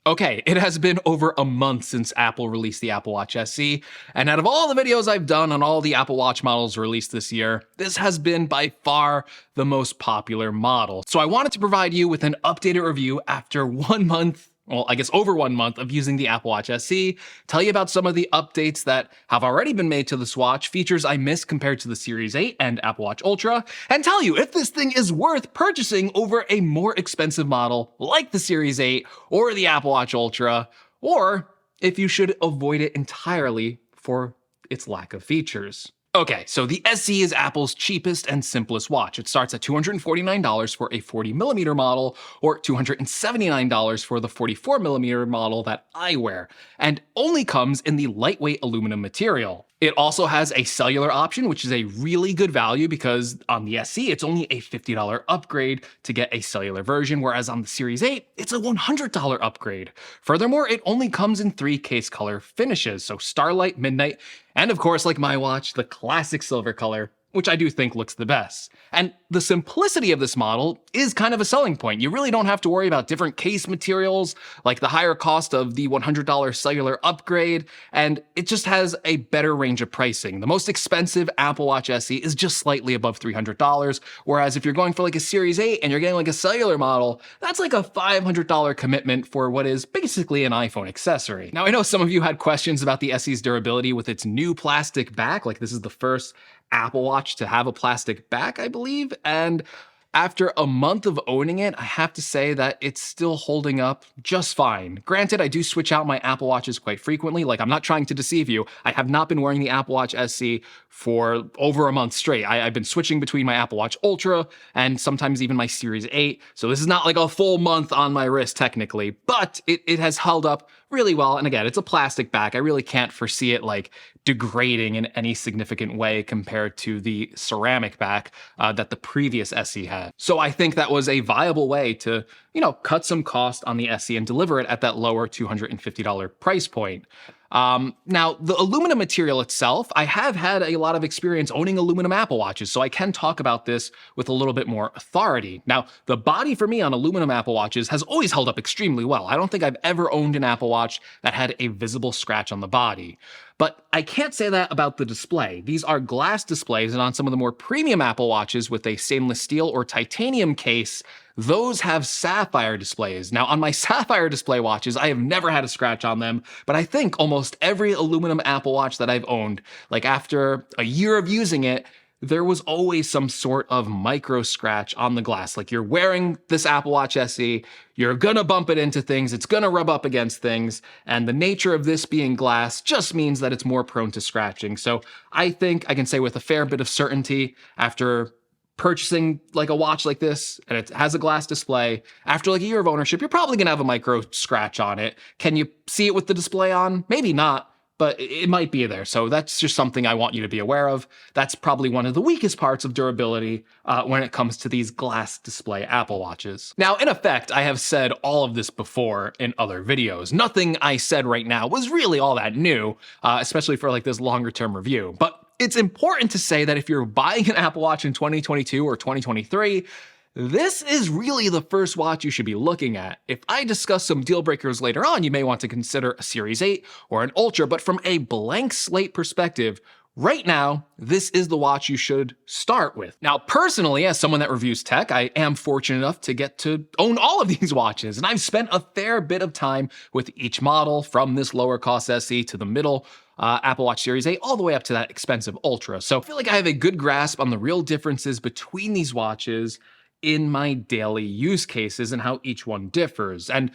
Okay, it has been over a month since Apple released the Apple Watch SE, and out of all the videos I've done on all the Apple Watch models released this year, this has been by far the most popular model. So I wanted to provide you with an updated review after 1 month, well, I guess over 1 month of using the Apple Watch SE, tell you about some of the updates that have already been made to this watch, features I missed compared to the Series 8 and Apple Watch Ultra, and tell you if this thing is worth purchasing over a more expensive model like the Series 8 or the Apple Watch Ultra, or if you should avoid it entirely for its lack of features. Okay, so the SE is Apple's cheapest and simplest watch. It starts at $249 for a 40mm model, or $279 for the 44mm model that I wear, and only comes in the lightweight aluminum material. It also has a cellular option, which is a really good value because on the SE, it's only a $50 upgrade to get a cellular version, whereas on the Series 8, it's a $100 upgrade. Furthermore, it only comes in 3 case color finishes, so Starlight, Midnight, and of course, like my watch, the classic silver color, which I do think looks the best. And the simplicity of this model is kind of a selling point. You really don't have to worry about different case materials, like the higher cost of the $100 cellular upgrade, and it just has a better range of pricing. The most expensive Apple Watch SE is just slightly above $300, whereas if you're going for like a Series 8 and you're getting like a cellular model, that's like a $500 commitment for what is basically an iPhone accessory. Now, I know some of you had questions about the SE's durability with its new plastic back, like this is the first Apple Watch to have a plastic back, I believe, and after a month of owning it, I have to say that it's still holding up just fine. Granted, I do switch out my Apple Watches quite frequently. Like, I'm not trying to deceive you. I have not been wearing the Apple Watch SE for over a month straight. I've been switching between my Apple Watch Ultra and sometimes even my Series 8. So this is not like a full month on my wrist technically, but it has held up really well. And again, it's a plastic back. I really can't foresee it like degrading in any significant way compared to the ceramic back that the previous SE had. So I think that was a viable way to, cut some cost on the SE and deliver it at that lower $250 price point. Now, the aluminum material itself, I have had a lot of experience owning aluminum Apple Watches, so I can talk about this with a little bit more authority. Now, the body for me on aluminum Apple Watches has always held up extremely well. I don't think I've ever owned an Apple Watch that had a visible scratch on the body. But I can't say that about the display. These are glass displays, and on some of the more premium Apple Watches with a stainless steel or titanium case, those have sapphire displays. Now, on my sapphire display watches, I have never had a scratch on them, but I think almost every aluminum Apple Watch that I've owned, like after a year of using it, there was always some sort of micro scratch on the glass. Like, you're wearing this Apple Watch SE, you're gonna bump it into things, it's gonna rub up against things, and the nature of this being glass just means that it's more prone to scratching. So I think I can say with a fair bit of certainty, after purchasing like a watch like this and it has a glass display, after like a year of ownership, you're probably gonna have a micro scratch on it. Can you see it with the display on? Maybe not, but it might be there. So that's just something I want you to be aware of. That's probably one of the weakest parts of durability when it comes to these glass display Apple Watches. Now, in effect, I have said all of this before in other videos. Nothing I said right now was really all that new, especially for like this longer term review. But it's important to say that if you're buying an Apple Watch in 2022 or 2023, this is really the first watch you should be looking at. If I discuss some deal breakers later on, you may want to consider a Series 8 or an Ultra, but from a blank slate perspective, right now, this is the watch you should start with. Now, personally, as someone that reviews tech, I am fortunate enough to get to own all of these watches, and I've spent a fair bit of time with each model, from this lower cost SE to the middle Apple Watch Series 8, all the way up to that expensive Ultra. So I feel like I have a good grasp on the real differences between these watches in my daily use cases and how each one differs. And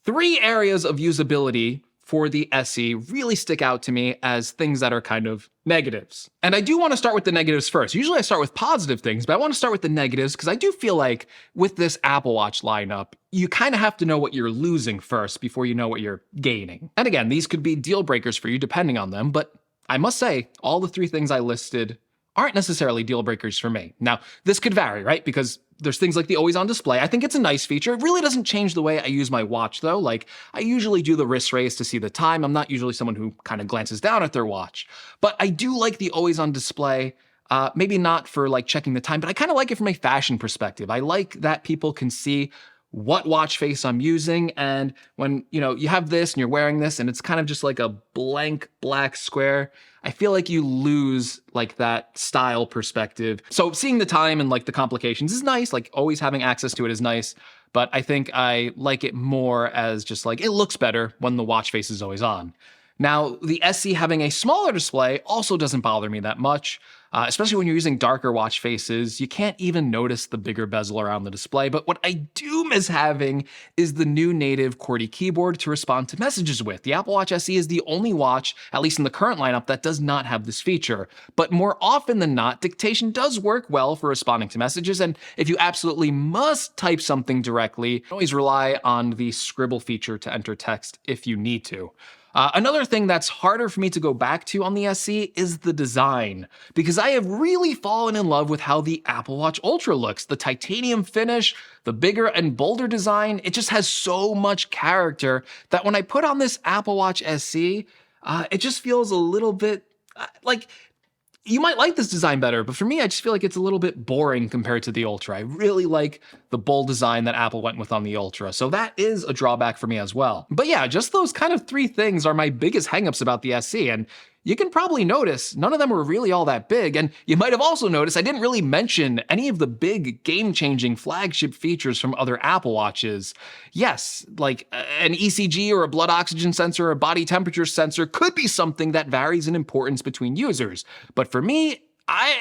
3 areas of usability for the SE really stick out to me as things that are kind of negatives. And I do want to start with the negatives first. Usually I start with positive things, but I want to start with the negatives because I do feel like with this Apple Watch lineup, you kind of have to know what you're losing first before you know what you're gaining. And again, these could be deal breakers for you depending on them, but I must say, all the 3 things I listed aren't necessarily deal breakers for me. Now, this could vary, right? Because there's things like the always on display. I think it's a nice feature. It really doesn't change the way I use my watch though. Like, I usually do the wrist raise to see the time. I'm not usually someone who kind of glances down at their watch, but I do like the always on display. Maybe not for like checking the time, but I kind of like it from a fashion perspective. I like that people can see what watch face I'm using. And when, you have this and you're wearing this and it's kind of just like a blank black square, I feel like you lose like that style perspective. So seeing the time and like the complications is nice. Like always having access to it is nice. But I think I like it more as just like, it looks better when the watch face is always on. Now, the SE having a smaller display also doesn't bother me that much, especially when you're using darker watch faces. You can't even notice the bigger bezel around the display, but what I do miss having is the new native QWERTY keyboard to respond to messages with. The Apple Watch SE is the only watch, at least in the current lineup, that does not have this feature. But more often than not, dictation does work well for responding to messages, and if you absolutely must type something directly, you can always rely on the scribble feature to enter text if you need to. Another thing that's harder for me to go back to on the SE is the design, because I have really fallen in love with how the Apple Watch Ultra looks. The titanium finish, the bigger and bolder design, it just has so much character that when I put on this Apple Watch SE, it just feels a little bit like, you might like this design better, but for me, I just feel like it's a little bit boring compared to the Ultra. I really like the bold design that Apple went with on the Ultra, so that is a drawback for me as well. But yeah, just those kind of three things are my biggest hangups about the SE, and you can probably notice none of them were really all that big, and you might have also noticed I didn't really mention any of the big game-changing flagship features from other Apple Watches. Yes, like an ECG or a blood oxygen sensor or a body temperature sensor could be something that varies in importance between users, but for me,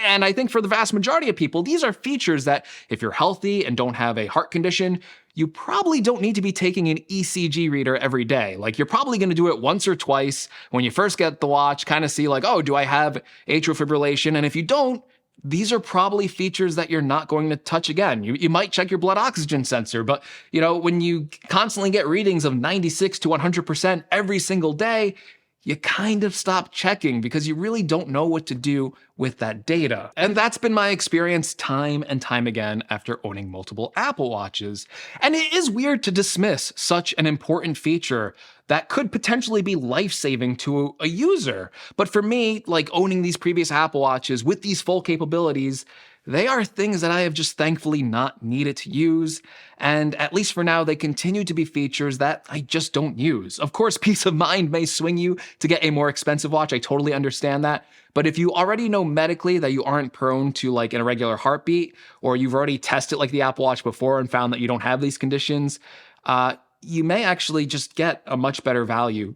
and I think for the vast majority of people, these are features that if you're healthy and don't have a heart condition, you probably don't need to be taking an ECG reader every day. Like, you're probably going to do it once or twice when you first get the watch, kind of see like, oh, do I have atrial fibrillation? And if you don't, these are probably features that you're not going to touch again. You might check your blood oxygen sensor, but when you constantly get readings of 96 to 100% every single day, you kind of stop checking because you really don't know what to do with that data. And that's been my experience time and time again after owning multiple Apple Watches. And it is weird to dismiss such an important feature that could potentially be life-saving to a user. But for me, like owning these previous Apple Watches with these full capabilities, they are things that I have just thankfully not needed to use, and at least for now, they continue to be features that I just don't use. Of course, peace of mind may swing you to get a more expensive watch, I totally understand that, but if you already know medically that you aren't prone to like an irregular heartbeat, or you've already tested like the Apple Watch before and found that you don't have these conditions, you may actually just get a much better value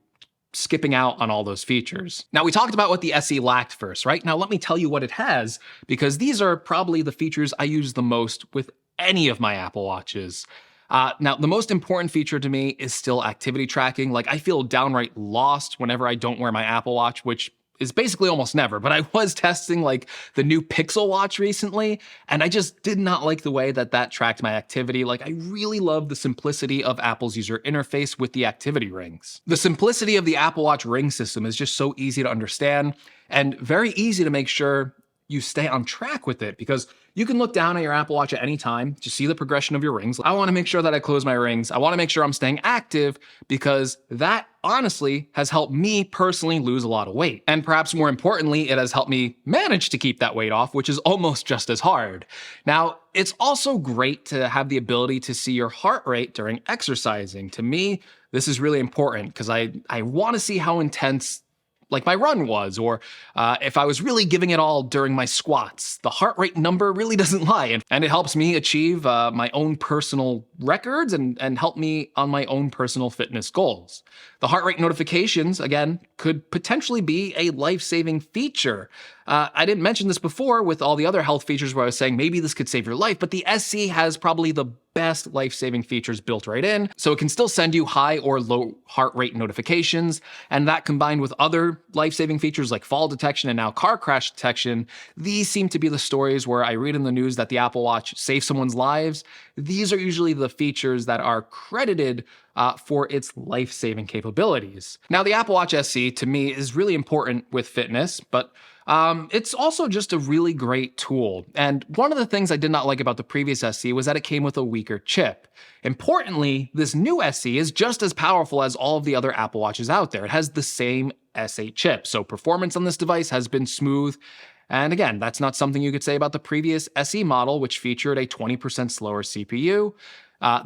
skipping out on all those features. Now, we talked about what the SE lacked first, right? Now, let me tell you what it has, because these are probably the features I use the most with any of my Apple Watches. Now, the most important feature to me is still activity tracking. Like, I feel downright lost whenever I don't wear my Apple Watch, which is basically almost never, but I was testing like the new Pixel Watch recently, and I just did not like the way that that tracked my activity. Like, I really love the simplicity of Apple's user interface with the activity rings. The simplicity of the Apple Watch ring system is just so easy to understand and very easy to make sure you stay on track with it, because you can look down at your Apple Watch at any time to see the progression of your rings. I want to make sure that I close my rings. I want to make sure I'm staying active, because that honestly has helped me personally lose a lot of weight. And perhaps more importantly, it has helped me manage to keep that weight off, which is almost just as hard. Now, it's also great to have the ability to see your heart rate during exercising. To me, this is really important because I want to see how intense like my run was, or if I was really giving it all during my squats. The heart rate number really doesn't lie, and it helps me achieve my own personal records and help me on my own personal fitness goals. The heart rate notifications, again, could potentially be a life-saving feature. I didn't mention this before with all the other health features where I was saying maybe this could save your life, but the SE has probably the best life-saving features built right in, so it can still send you high or low heart rate notifications, and that combined with other life-saving features like fall detection and now car crash detection, these seem to be the stories where I read in the news that the Apple Watch saves someone's lives. These are usually the features that are credited for its life-saving capabilities. Now, the Apple Watch SE, to me, is really important with fitness, but it's also just a really great tool. And one of the things I did not like about the previous SE was that it came with a weaker chip. Importantly, this new SE is just as powerful as all of the other Apple Watches out there. It has the same S8 chip, so performance on this device has been smooth. And again, that's not something you could say about the previous SE model, which featured a 20% slower CPU.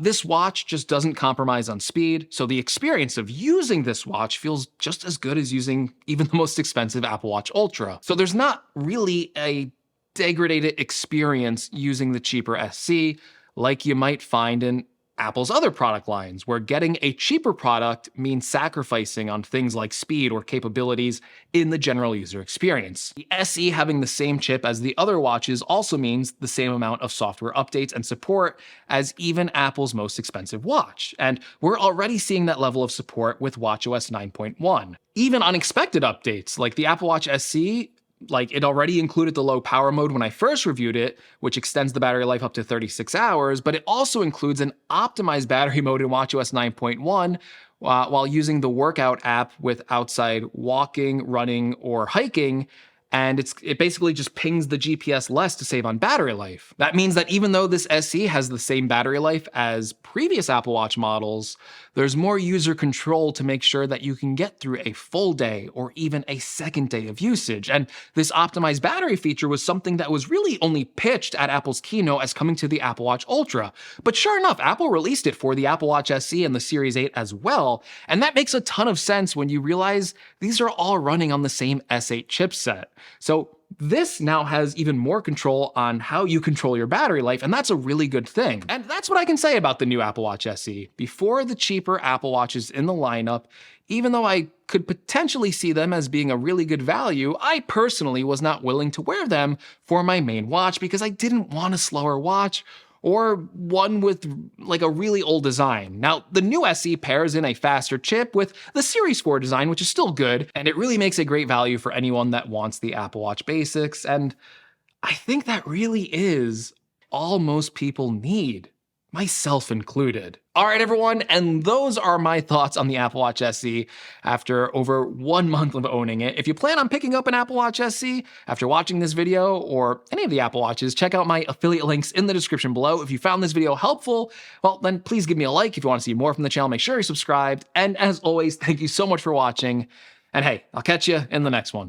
This watch just doesn't compromise on speed, so the experience of using this watch feels just as good as using even the most expensive Apple Watch Ultra. So there's not really a degraded experience using the cheaper SC like you might find in Apple's other product lines, where getting a cheaper product means sacrificing on things like speed or capabilities in the general user experience. The SE having the same chip as the other watches also means the same amount of software updates and support as even Apple's most expensive watch, and we're already seeing that level of support with watchOS 9.1. Even unexpected updates, like the Apple Watch SE, it already included the low power mode when I first reviewed it, which extends the battery life up to 36 hours, but it also includes an optimized battery mode in watchOS 9.1 while using the workout app with outside walking, running, or hiking. And it basically just pings the GPS less to save on battery life. That means that even though this SE has the same battery life as previous Apple Watch models, there's more user control to make sure that you can get through a full day or even a second day of usage. And this optimized battery feature was something that was really only pitched at Apple's keynote as coming to the Apple Watch Ultra. But sure enough, Apple released it for the Apple Watch SE and the Series 8 as well. And that makes a ton of sense when you realize these are all running on the same S8 chipset. So this now has even more control on how you control your battery life, and that's a really good thing. And that's what I can say about the new Apple Watch SE. Before the cheaper Apple Watches in the lineup, even though I could potentially see them as being a really good value, I personally was not willing to wear them for my main watch because I didn't want a slower watch or one with a really old design. Now, the new SE pairs in a faster chip with the Series 4 design, which is still good, and it really makes a great value for anyone that wants the Apple Watch basics, and I think that really is all most people need, myself included. All right, everyone, and those are my thoughts on the Apple Watch SE after over 1 month of owning it. If you plan on picking up an Apple Watch SE after watching this video or any of the Apple Watches, check out my affiliate links in the description below. If you found this video helpful, well, then please give me a like. If you want to see more from the channel, make sure you're subscribed. And as always, thank you so much for watching. And hey, I'll catch you in the next one.